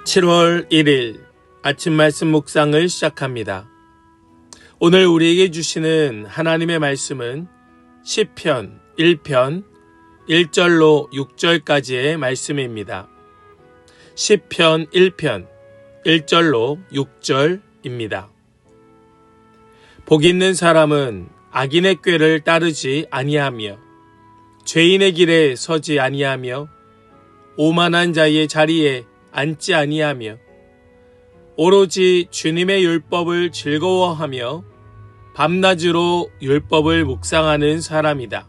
7월 1일 아침 말씀 묵상을 시작합니다. 오늘 우리에게 주시는 하나님의 말씀은 시편 1편 1절로 6절까지의 말씀입니다. 시편 1편 1절로 6절입니다. 복 있는 사람은 악인의 꾀를 따르지 아니하며 죄인의 길에 서지 아니하며 오만한 자의 자리에 앉지 아니하며 오로지 주님의 율법을 즐거워하며 밤낮으로 율법을 묵상하는 사람이다.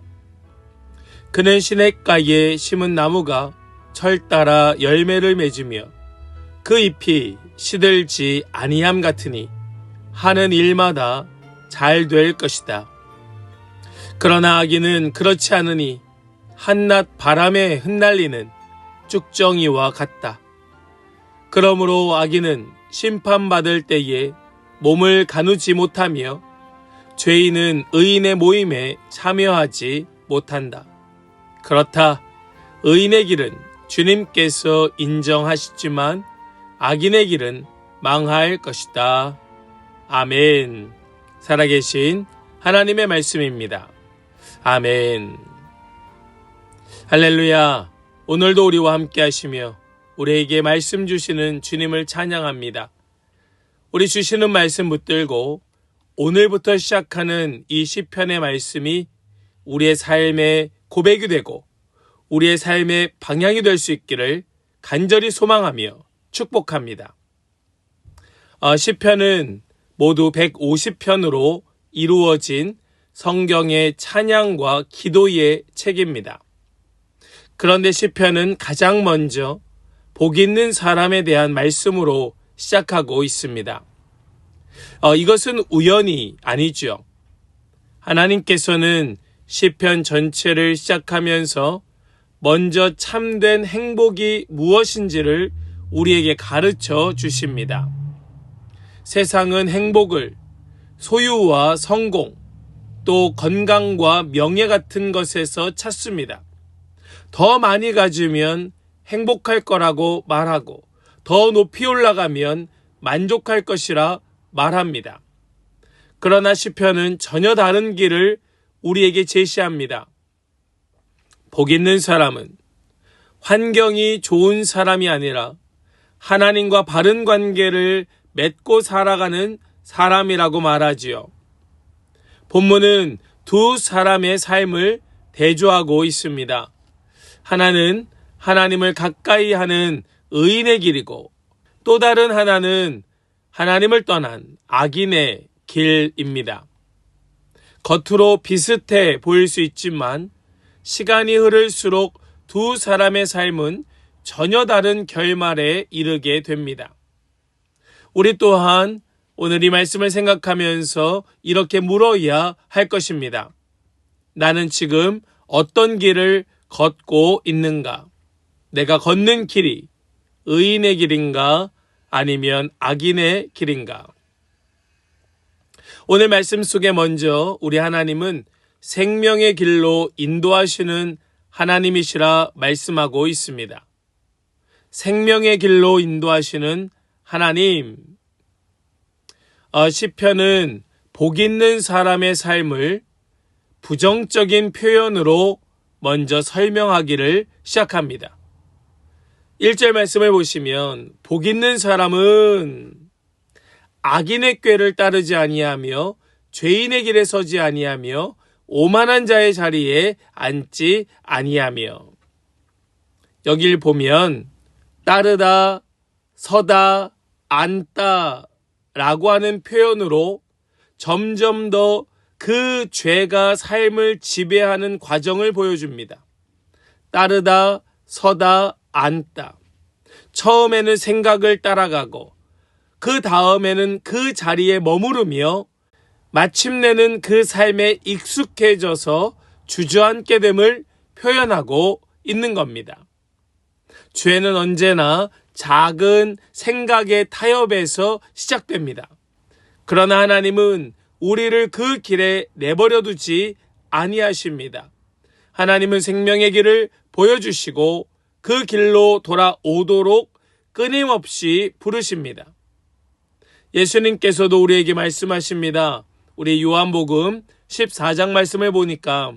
그는 시냇가에 심은 나무가 철 따라 열매를 맺으며 그 잎이 시들지 아니함 같으니 하는 일마다 잘 될 것이다. 그러나 악인은 그렇지 않으니 한낮 바람에 흩날리는 쭉정이와 같다. 그러므로 악인은 심판받을 때에 몸을 가누지 못하며 죄인은 의인의 모임에 참여하지 못한다. 그렇다. 의인의 길은 주님께서 인정하시지만 악인의 길은 망할 것이다. 아멘. 살아계신 하나님의 말씀입니다. 아멘. 할렐루야. 오늘도 우리와 함께 하시며 우리에게 말씀 주시는 주님을 찬양합니다. 우리 주시는 말씀 붙들고 오늘부터 시작하는 이 시편의 말씀이 우리의 삶의 고백이 되고 우리의 삶의 방향이 될 수 있기를 간절히 소망하며 축복합니다. 시편은 모두 150편으로 이루어진 성경의 찬양과 기도의 책입니다. 그런데 시편은 가장 먼저 복 있는 사람에 대한 말씀으로 시작하고 있습니다. 이것은 우연이 아니죠. 하나님께서는 시편 전체를 시작하면서 먼저 참된 행복이 무엇인지를 우리에게 가르쳐 주십니다. 세상은 행복을 소유와 성공, 또 건강과 명예 같은 것에서 찾습니다. 더 많이 가지면 행복할 거라고 말하고 더 높이 올라가면 만족할 것이라 말합니다. 그러나 시편은 전혀 다른 길을 우리에게 제시합니다. 복 있는 사람은 환경이 좋은 사람이 아니라 하나님과 바른 관계를 맺고 살아가는 사람이라고 말하지요. 본문은 두 사람의 삶을 대조하고 있습니다. 하나는 하나님을 가까이 하는 의인의 길이고 또 다른 하나는 하나님을 떠난 악인의 길입니다. 겉으로 비슷해 보일 수 있지만 시간이 흐를수록 두 사람의 삶은 전혀 다른 결말에 이르게 됩니다. 우리 또한 오늘 이 말씀을 생각하면서 이렇게 물어야 할 것입니다. 나는 지금 어떤 길을 걷고 있는가? 내가 걷는 길이 의인의 길인가 아니면 악인의 길인가? 오늘 말씀 속에 먼저 우리 하나님은 생명의 길로 인도하시는 하나님이시라 말씀하고 있습니다. 생명의 길로 인도하시는 하나님. 시편은 복 있는 사람의 삶을 부정적인 표현으로 먼저 설명하기를 시작합니다. 1절 말씀을 보시면 복 있는 사람은 악인의 꾀를 따르지 아니하며 죄인의 길에 서지 아니하며 오만한 자의 자리에 앉지 아니하며. 여길 보면 따르다, 서다, 앉다 라고 하는 표현으로 점점 더 그 죄가 삶을 지배하는 과정을 보여줍니다. 따르다, 서다, 앉다. 처음에는 생각을 따라가고 그 다음에는 그 자리에 머무르며 마침내는 그 삶에 익숙해져서 주저앉게 됨을 표현하고 있는 겁니다. 죄는 언제나 작은 생각의 타협에서 시작됩니다. 그러나 하나님은 우리를 그 길에 내버려 두지 아니하십니다. 하나님은 생명의 길을 보여주시고 그 길로 돌아오도록 끊임없이 부르십니다. 예수님께서도 우리에게 말씀하십니다. 우리 요한복음 14장 말씀을 보니까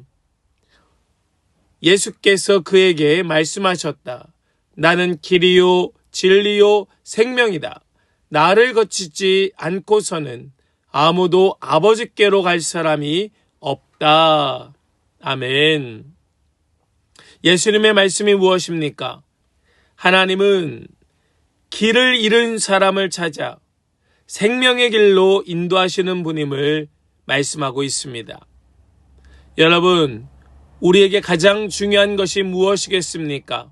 예수께서 그에게 말씀하셨다. 나는 길이요 진리요 생명이다. 나를 거치지 않고서는 아무도 아버지께로 갈 사람이 없다. 아멘. 예수님의 말씀이 무엇입니까? 하나님은 길을 잃은 사람을 찾아 생명의 길로 인도하시는 분임을 말씀하고 있습니다. 여러분, 우리에게 가장 중요한 것이 무엇이겠습니까?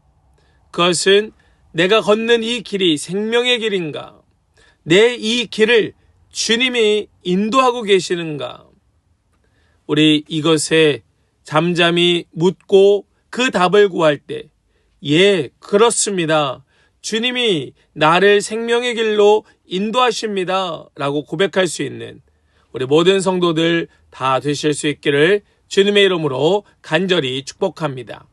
그것은 내가 걷는 이 길이 생명의 길인가? 내 이 길을 주님이 인도하고 계시는가? 우리 이것에 잠잠히 묻고 그 답을 구할 때, 예, 그렇습니다. 주님이 나를 생명의 길로 인도하십니다. 라고 고백할 수 있는 우리 모든 성도들 다 되실 수 있기를 주님의 이름으로 간절히 축복합니다.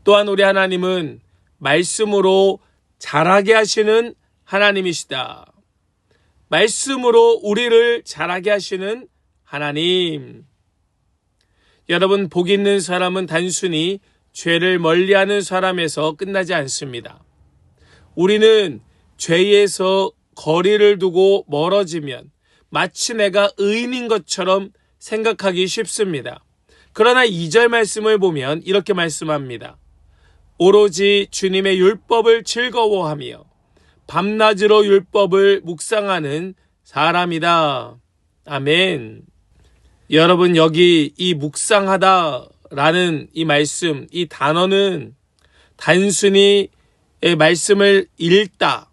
또한 우리 하나님은 말씀으로 자라게 하시는 하나님이시다. 말씀으로 우리를 자라게 하시는 하나님. 여러분, 복 있는 사람은 단순히 죄를 멀리하는 사람에서 끝나지 않습니다. 우리는 죄에서 거리를 두고 멀어지면 마치 내가 의인인 것처럼 생각하기 쉽습니다. 그러나 2절 말씀을 보면 이렇게 말씀합니다. 오로지 주님의 율법을 즐거워하며 밤낮으로 율법을 묵상하는 사람이다. 아멘. 여러분, 여기 이 묵상하다라는 이 말씀, 이 단어는 단순히 말씀을 읽다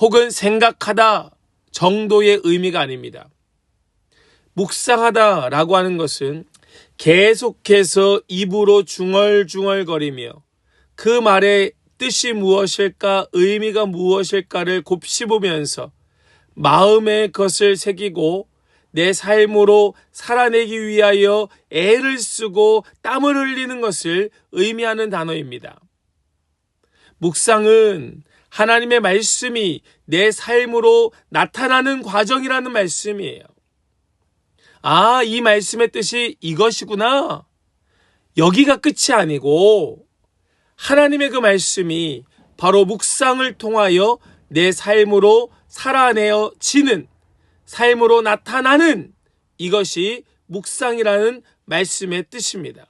혹은 생각하다 정도의 의미가 아닙니다. 묵상하다라고 하는 것은 계속해서 입으로 중얼중얼거리며 그 말의 뜻이 무엇일까, 의미가 무엇일까를 곱씹으면서 마음에 그것을 새기고 내 삶으로 살아내기 위하여 애를 쓰고 땀을 흘리는 것을 의미하는 단어입니다. 묵상은 하나님의 말씀이 내 삶으로 나타나는 과정이라는 말씀이에요. 아, 이 말씀의 뜻이 이것이구나. 여기가 끝이 아니고 하나님의 그 말씀이 바로 묵상을 통하여 내 삶으로 살아내어지는, 삶으로 나타나는 이것이 묵상이라는 말씀의 뜻입니다.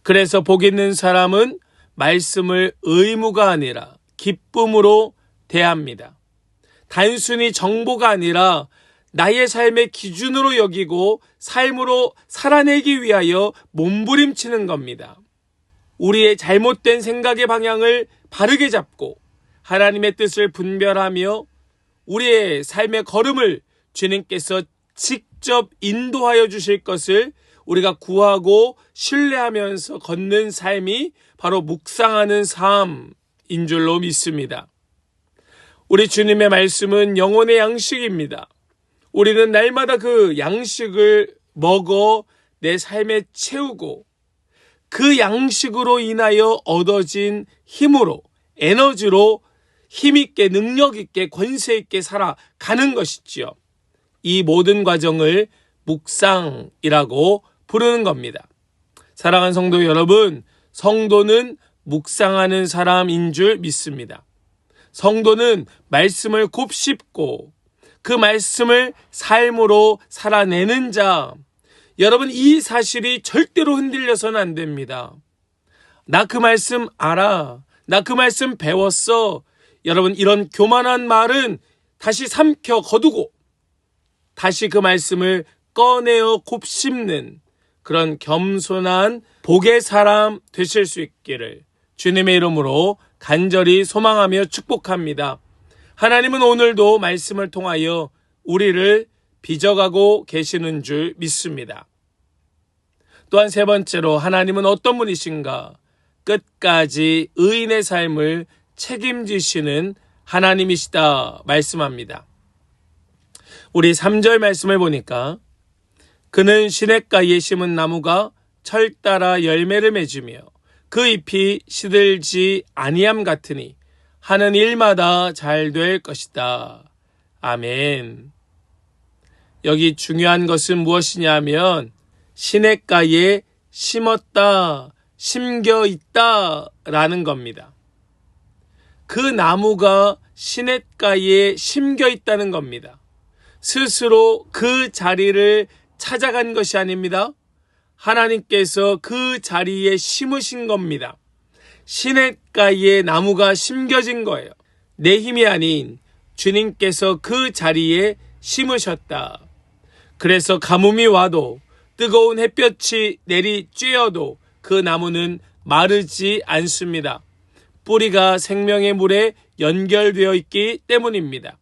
그래서 복 있는 사람은 말씀을 의무가 아니라 기쁨으로 대합니다. 단순히 정보가 아니라 나의 삶의 기준으로 여기고 삶으로 살아내기 위하여 몸부림치는 겁니다. 우리의 잘못된 생각의 방향을 바르게 잡고 하나님의 뜻을 분별하며 우리의 삶의 걸음을 주님께서 직접 인도하여 주실 것을 우리가 구하고 신뢰하면서 걷는 삶이 바로 묵상하는 삶인 줄로 믿습니다. 우리 주님의 말씀은 영혼의 양식입니다. 우리는 날마다 그 양식을 먹어 내 삶에 채우고 그 양식으로 인하여 얻어진 힘으로, 에너지로 힘있게, 능력있게, 권세있게 살아가는 것이지요. 이 모든 과정을 묵상이라고 부르는 겁니다. 사랑하는 성도 여러분, 성도는 묵상하는 사람인 줄 믿습니다. 성도는 말씀을 곱씹고 그 말씀을 삶으로 살아내는 자. 여러분, 이 사실이 절대로 흔들려서는 안 됩니다. 나 그 말씀 알아. 나 그 말씀 배웠어. 여러분, 이런 교만한 말은 다시 삼켜 거두고 다시 그 말씀을 꺼내어 곱씹는 그런 겸손한 복의 사람 되실 수 있기를 주님의 이름으로 간절히 소망하며 축복합니다. 하나님은 오늘도 말씀을 통하여 우리를 빚어가고 계시는 줄 믿습니다. 또한 세 번째로 하나님은 어떤 분이신가? 끝까지 의인의 삶을 책임지시는 하나님이시다 말씀합니다. 우리 3절 말씀을 보니까 그는 시냇가에 심은 나무가 철 따라 열매를 맺으며 그 잎이 시들지 아니함 같으니 하는 일마다 잘 될 것이다. 아멘. 여기 중요한 것은 무엇이냐면 시냇가에 심었다, 심겨 있다 라는 겁니다. 그 나무가 시냇가에 심겨 있다는 겁니다. 스스로 그 자리를 찾아간 것이 아닙니다. 하나님께서 그 자리에 심으신 겁니다. 시냇가에 나무가 심겨진 거예요. 내 힘이 아닌 주님께서 그 자리에 심으셨다. 그래서 가뭄이 와도 뜨거운 햇볕이 내리쬐어도 그 나무는 마르지 않습니다. 뿌리가 생명의 물에 연결되어 있기 때문입니다.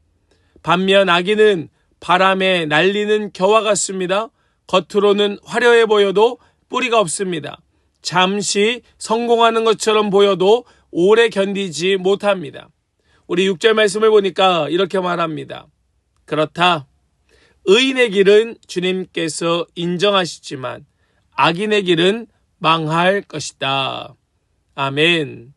반면 아기는 바람에 날리는 겨와 같습니다. 겉으로는 화려해 보여도 뿌리가 없습니다. 잠시 성공하는 것처럼 보여도 오래 견디지 못합니다. 우리 6절 말씀을 보니까 이렇게 말합니다. 그렇다. 의인의 길은 주님께서 인정하시지만 악인의 길은 망할 것이다. 아멘.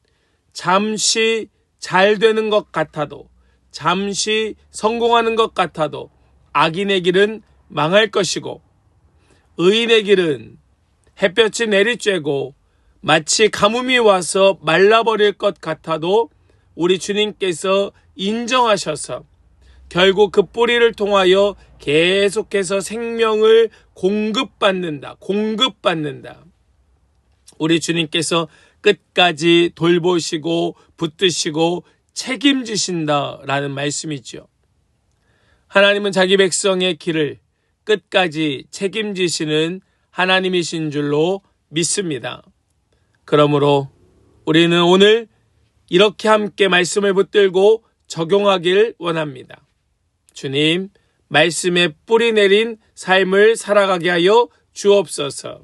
잠시 잘 되는 것 같아도, 잠시 성공하는 것 같아도 악인의 길은 망할 것이고, 의인의 길은 햇볕이 내리쬐고 마치 가뭄이 와서 말라버릴 것 같아도 우리 주님께서 인정하셔서 결국 그 뿌리를 통하여 계속해서 생명을 공급받는다. 우리 주님께서 끝까지 돌보시고 붙드시고 책임지신다라는 말씀이죠. 하나님은 자기 백성의 길을 끝까지 책임지시는 하나님이신 줄로 믿습니다. 그러므로 우리는 오늘 이렇게 함께 말씀을 붙들고 적용하길 원합니다. 주님, 말씀에 뿌리 내린 삶을 살아가게 하여 주옵소서.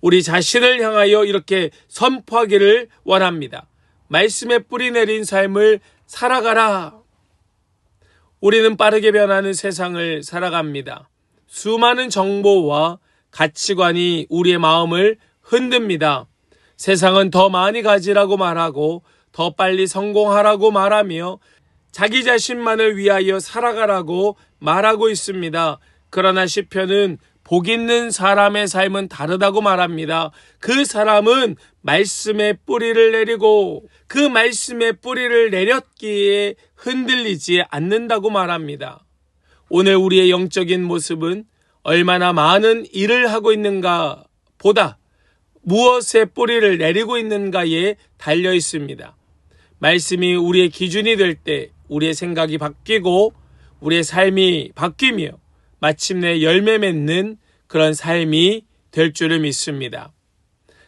우리 자신을 향하여 이렇게 선포하기를 원합니다. 말씀에 뿌리 내린 삶을 살아가라. 우리는 빠르게 변하는 세상을 살아갑니다. 수많은 정보와 가치관이 우리의 마음을 흔듭니다. 세상은 더 많이 가지라고 말하고 더 빨리 성공하라고 말하며 자기 자신만을 위하여 살아가라고 말하고 있습니다. 그러나 시편은 복 있는 사람의 삶은 다르다고 말합니다. 그 사람은 말씀에 뿌리를 내리고 그 말씀에 뿌리를 내렸기에 흔들리지 않는다고 말합니다. 오늘 우리의 영적인 모습은 얼마나 많은 일을 하고 있는가 보다 무엇에 뿌리를 내리고 있는가에 달려 있습니다. 말씀이 우리의 기준이 될 때 우리의 생각이 바뀌고 우리의 삶이 바뀌며 마침내 열매 맺는 그런 삶이 될 줄을 믿습니다.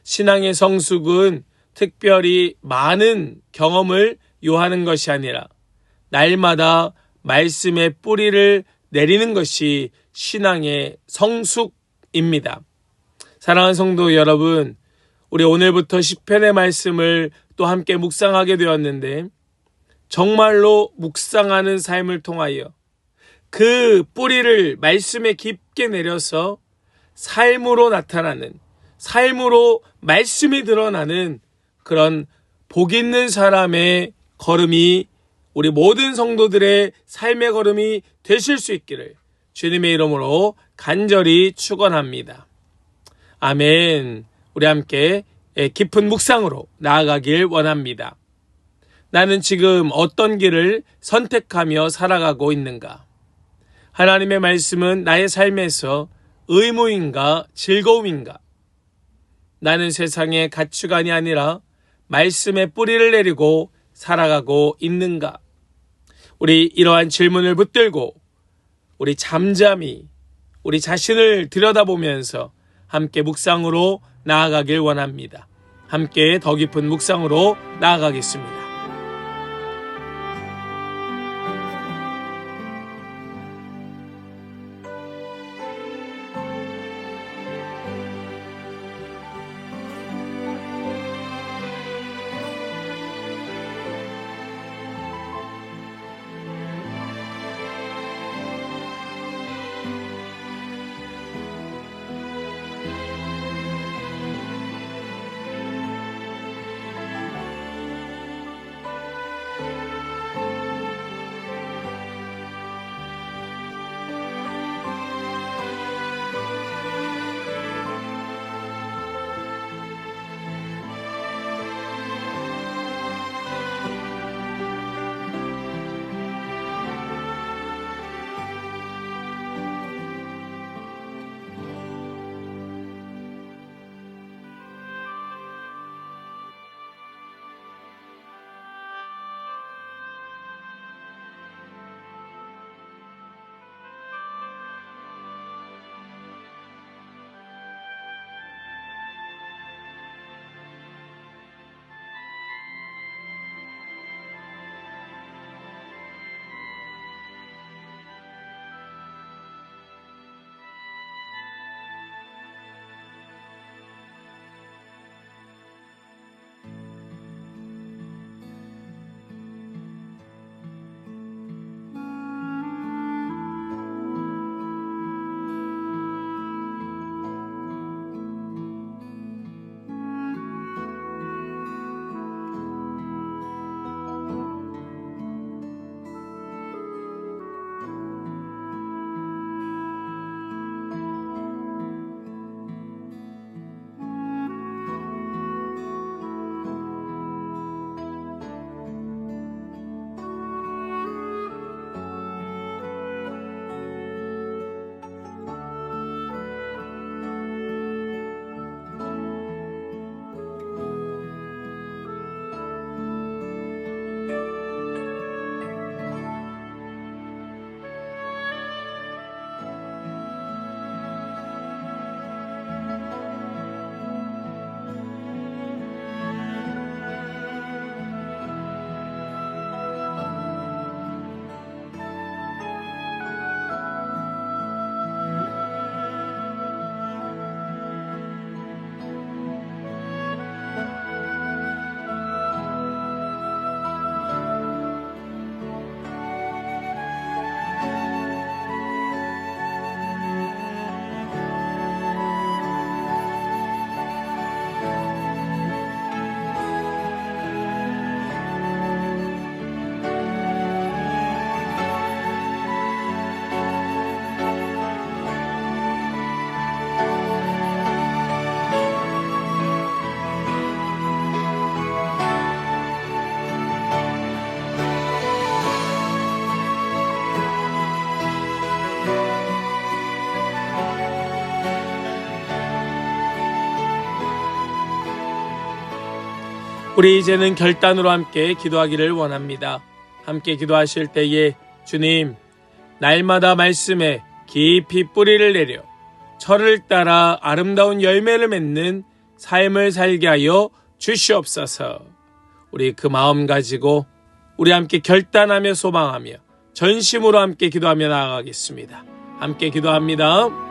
신앙의 성숙은 특별히 많은 경험을 요하는 것이 아니라 날마다 말씀의 뿌리를 내리는 것이 신앙의 성숙입니다. 사랑하는 성도 여러분, 우리 오늘부터 시편의 말씀을 또 함께 묵상하게 되었는데 정말로 묵상하는 삶을 통하여 그 뿌리를 말씀에 깊게 내려서 삶으로 나타나는, 삶으로 말씀이 드러나는 그런 복 있는 사람의 걸음이 우리 모든 성도들의 삶의 걸음이 되실 수 있기를 주님의 이름으로 간절히 축원합니다. 아멘. 우리 함께 깊은 묵상으로 나아가길 원합니다. 나는 지금 어떤 길을 선택하며 살아가고 있는가? 하나님의 말씀은 나의 삶에서 의무인가 즐거움인가? 나는 세상의 가치관이 아니라 말씀의 뿌리를 내리고 살아가고 있는가? 우리 이러한 질문을 붙들고 우리 잠잠히 우리 자신을 들여다보면서 함께 묵상으로 나아가길 원합니다. 함께 더 깊은 묵상으로 나아가겠습니다. 우리 이제는 결단으로 함께 기도하기를 원합니다. 함께 기도하실 때에 주님, 날마다 말씀에 깊이 뿌리를 내려 철을 따라 아름다운 열매를 맺는 삶을 살게 하여 주시옵소서. 우리 그 마음 가지고 우리 함께 결단하며 소망하며 전심으로 함께 기도하며 나아가겠습니다. 함께 기도합니다.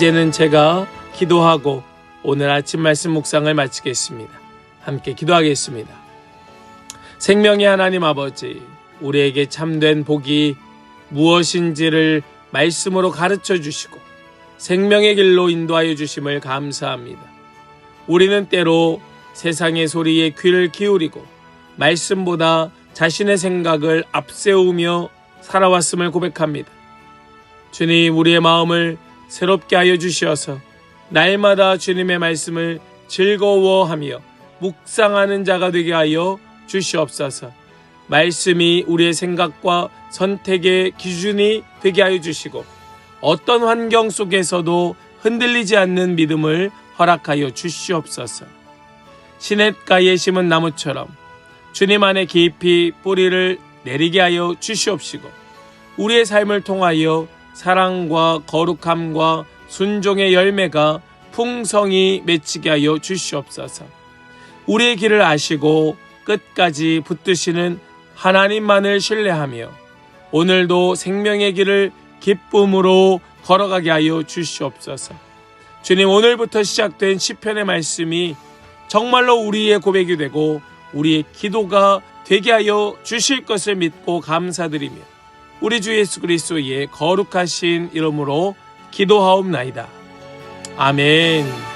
이제는 제가 기도하고 오늘 아침 말씀 묵상을 마치겠습니다. 함께 기도하겠습니다. 생명의 하나님 아버지, 우리에게 참된 복이 무엇인지를 말씀으로 가르쳐 주시고 생명의 길로 인도하여 주심을 감사합니다. 우리는 때로 세상의 소리에 귀를 기울이고 말씀보다 자신의 생각을 앞세우며 살아왔음을 고백합니다. 주님, 우리의 마음을 새롭게 하여 주시어서 날마다 주님의 말씀을 즐거워하며 묵상하는 자가 되게 하여 주시옵소서. 말씀이 우리의 생각과 선택의 기준이 되게 하여 주시고 어떤 환경 속에서도 흔들리지 않는 믿음을 허락하여 주시옵소서. 시냇가에 심은 나무처럼 주님 안에 깊이 뿌리를 내리게 하여 주시옵시고 우리의 삶을 통하여 사랑과 거룩함과 순종의 열매가 풍성히 맺히게 하여 주시옵소서. 우리의 길을 아시고 끝까지 붙드시는 하나님만을 신뢰하며 오늘도 생명의 길을 기쁨으로 걸어가게 하여 주시옵소서. 주님, 오늘부터 시작된 시편의 말씀이 정말로 우리의 고백이 되고 우리의 기도가 되게 하여 주실 것을 믿고 감사드리며 우리 주 예수 그리스도의 거룩하신 이름으로 기도하옵나이다. 아멘.